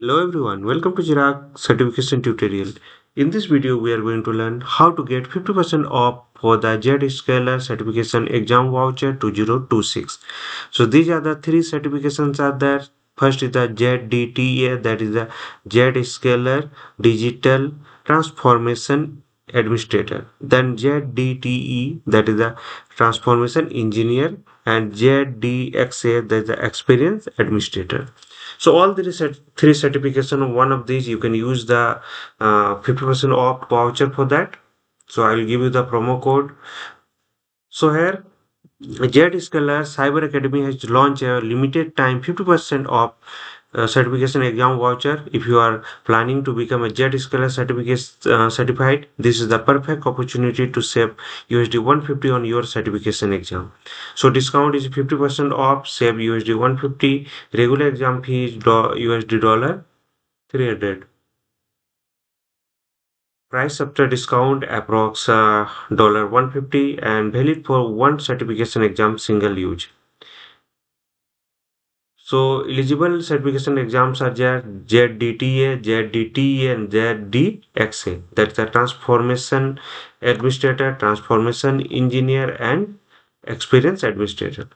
Hello everyone, welcome to Chirag certification tutorial. In this video, we are going to learn how to get 50% off for the Zscaler certification exam voucher 2026. So these are the three certifications are there. First is the ZDTA, that is the Zscaler Digital Transformation Administrator. Then ZDTE, that is the Transformation Engineer, and ZDXA, that is the Experience Administrator. So all three certification, one of these you can use the 50% off voucher for that. So I will give you the promo code. So here Zscaler Cyber Academy has launched a limited time 50% off certification exam voucher. If you are planning to become a Zscaler certified, this is the perfect opportunity to save USD 150 on your certification exam. So discount is 50% off, save USD 150. Regular exam fee is USD dollar 300. Price after discount approx dollar 150 and valid for one certification exam single use. So eligible certification exams are there ZDTA, ZDTE, and ZDXA. That's the Transformation Administrator, Transformation Engineer, and Experience Administrator.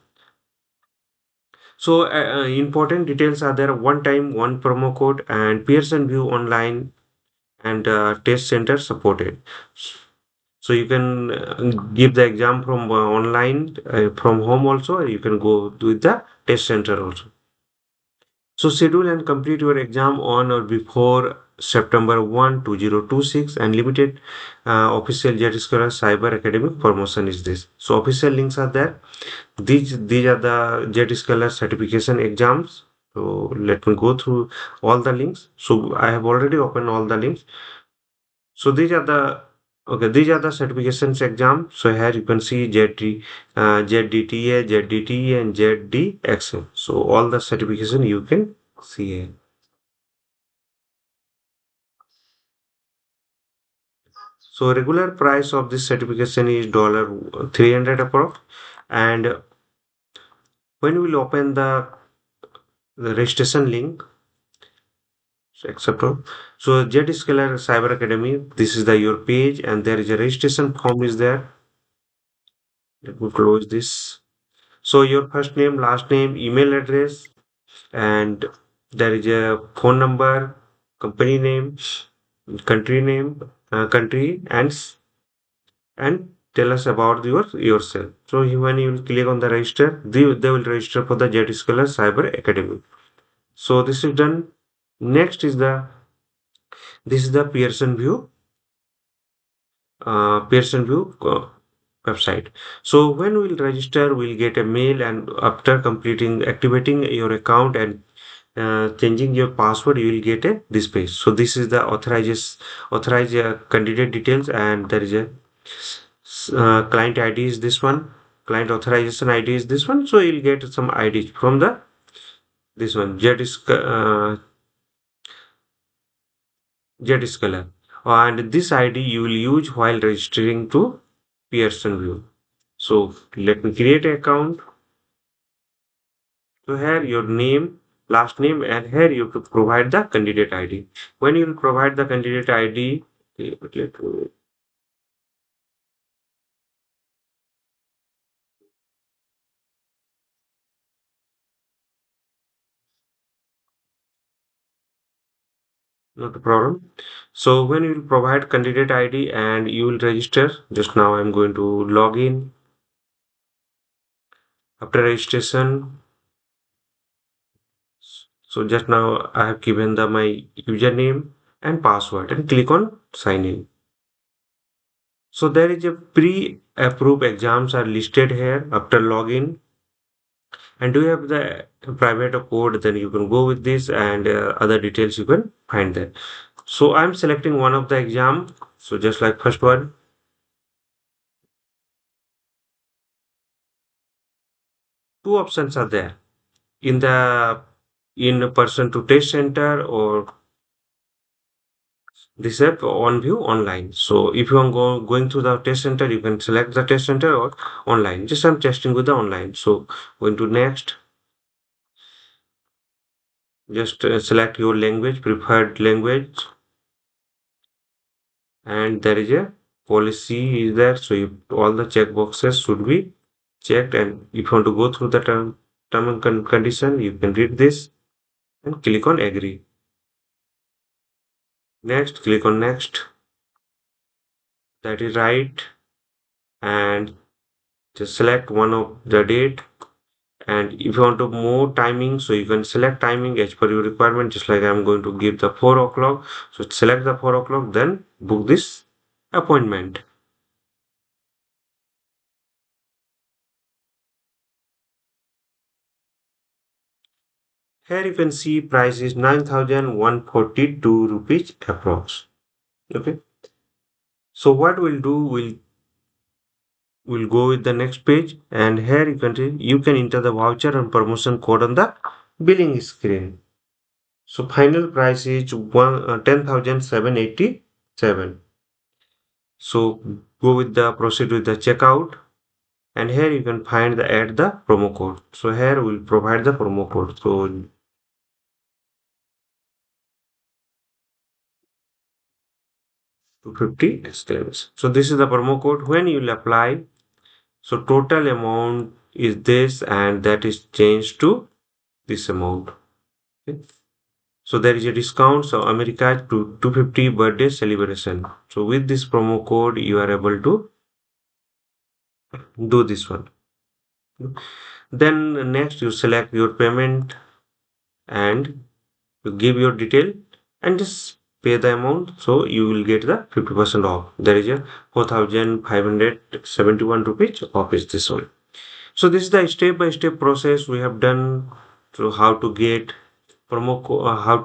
So important details are there: one time, one promo code, and Pearson VUE online and test center supported. So you can give the exam from online, from home also, or you can go with the test center also. So schedule and complete your exam on or before September 1, 2026, and limited official Zscaler Cyber Academy promotion is this. So official links are there. These are the Zscaler certification exams. So let me go through all the links. So I have already opened all the links. So these are the certifications exam. So here you can see ZDTA, ZDTE, and ZDXA. So all the certification you can see here. So regular price of this certification is dollar 300 approx. And when we will open the registration link, so accept all. So Zscaler Cyber Academy, this is the your page, and there is a registration form is there. Let me close this. So your first name, last name, email address, and there is a phone number, company name, country, and tell us about yourself. So when you will click on the register, they will register for the Zscaler Cyber Academy. So this is done. Next is the Pearson VUE website. So when we'll register, we'll get a mail, and after activating your account and changing your password, you will get this page. So this is the authorized candidate details, and there is a client ID is this one, client authorization ID is this one. So you'll get some IDs from the this one Zscaler, and this ID you will use while registering to Pearson VUE. So let me create an account. So here your name, last name, and here you have to provide the candidate ID. When you will provide the candidate ID, not a problem. So when you will provide candidate ID and you will register, just now I'm going to log in. After registration, so just now I have given my username and password and click on sign in. So there is a pre-approved exams are listed here after login. And do you have the private code, then you can go with this, and other details you can find there. So I'm selecting one of the exam. So just like first one, two options are there in the in person to test center, or this app OnVUE online. So if you are going to the test center, you can select the test center or online. Just I'm testing with the online. So going to next. Just select your language, preferred language, and there is a policy is there. So all the check boxes should be checked, and if you want to go through the term and condition, you can read this and click on agree. Next, click on next. That is right, and just select one of the date. And if you want to more timing, so you can select timing as per your requirement. Just like I'm going to give the 4 o'clock, so select the 4 o'clock, then book this appointment. Here you can see price is 9,142 rupees approx. Okay, so what we'll do, we'll go with the next page, and here you can enter the voucher and promotion code on the billing screen. So final price is 10,787. So go with the proceed with the checkout, and here you can find the add the promo code. So here we'll provide the promo code. So 250 exclamations. So this is the promo code. When you will apply, so total amount is this, and that is changed to this amount. Okay. So there is a discount. So America to 250 birthday celebration. So with this promo code, you are able to do this one. Then next you select your payment, and you give your detail and just pay the amount. So you will get the 50% off. There is a 4,571 rupees off is this one. So this is the step-by-step process we have done. So how to get promo code, how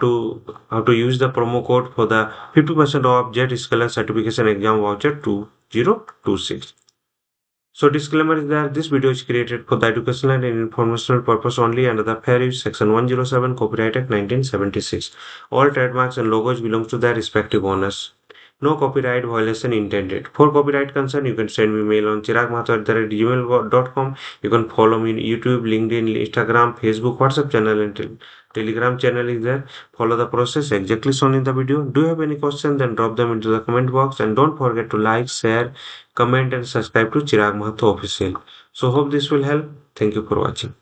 to use the promo code for the 50% off Zscaler certification exam voucher 2026. So disclaimer is that this video is created for the educational and informational purpose only under the Fair Use Section 107 Copyright Act 1976. All trademarks and logos belong to their respective owners. No copyright violation intended. For copyright concern, you can send me mail on chiragmahto@gmail.com. You can follow me on YouTube, LinkedIn, Instagram, Facebook, WhatsApp channel, and Telegram channel is there. Follow the process exactly shown in the video. Do you have any questions? Then drop them into the comment box, and don't forget to like, share, comment, and subscribe to Chirag Mahto Official. So hope this will help. Thank you for watching.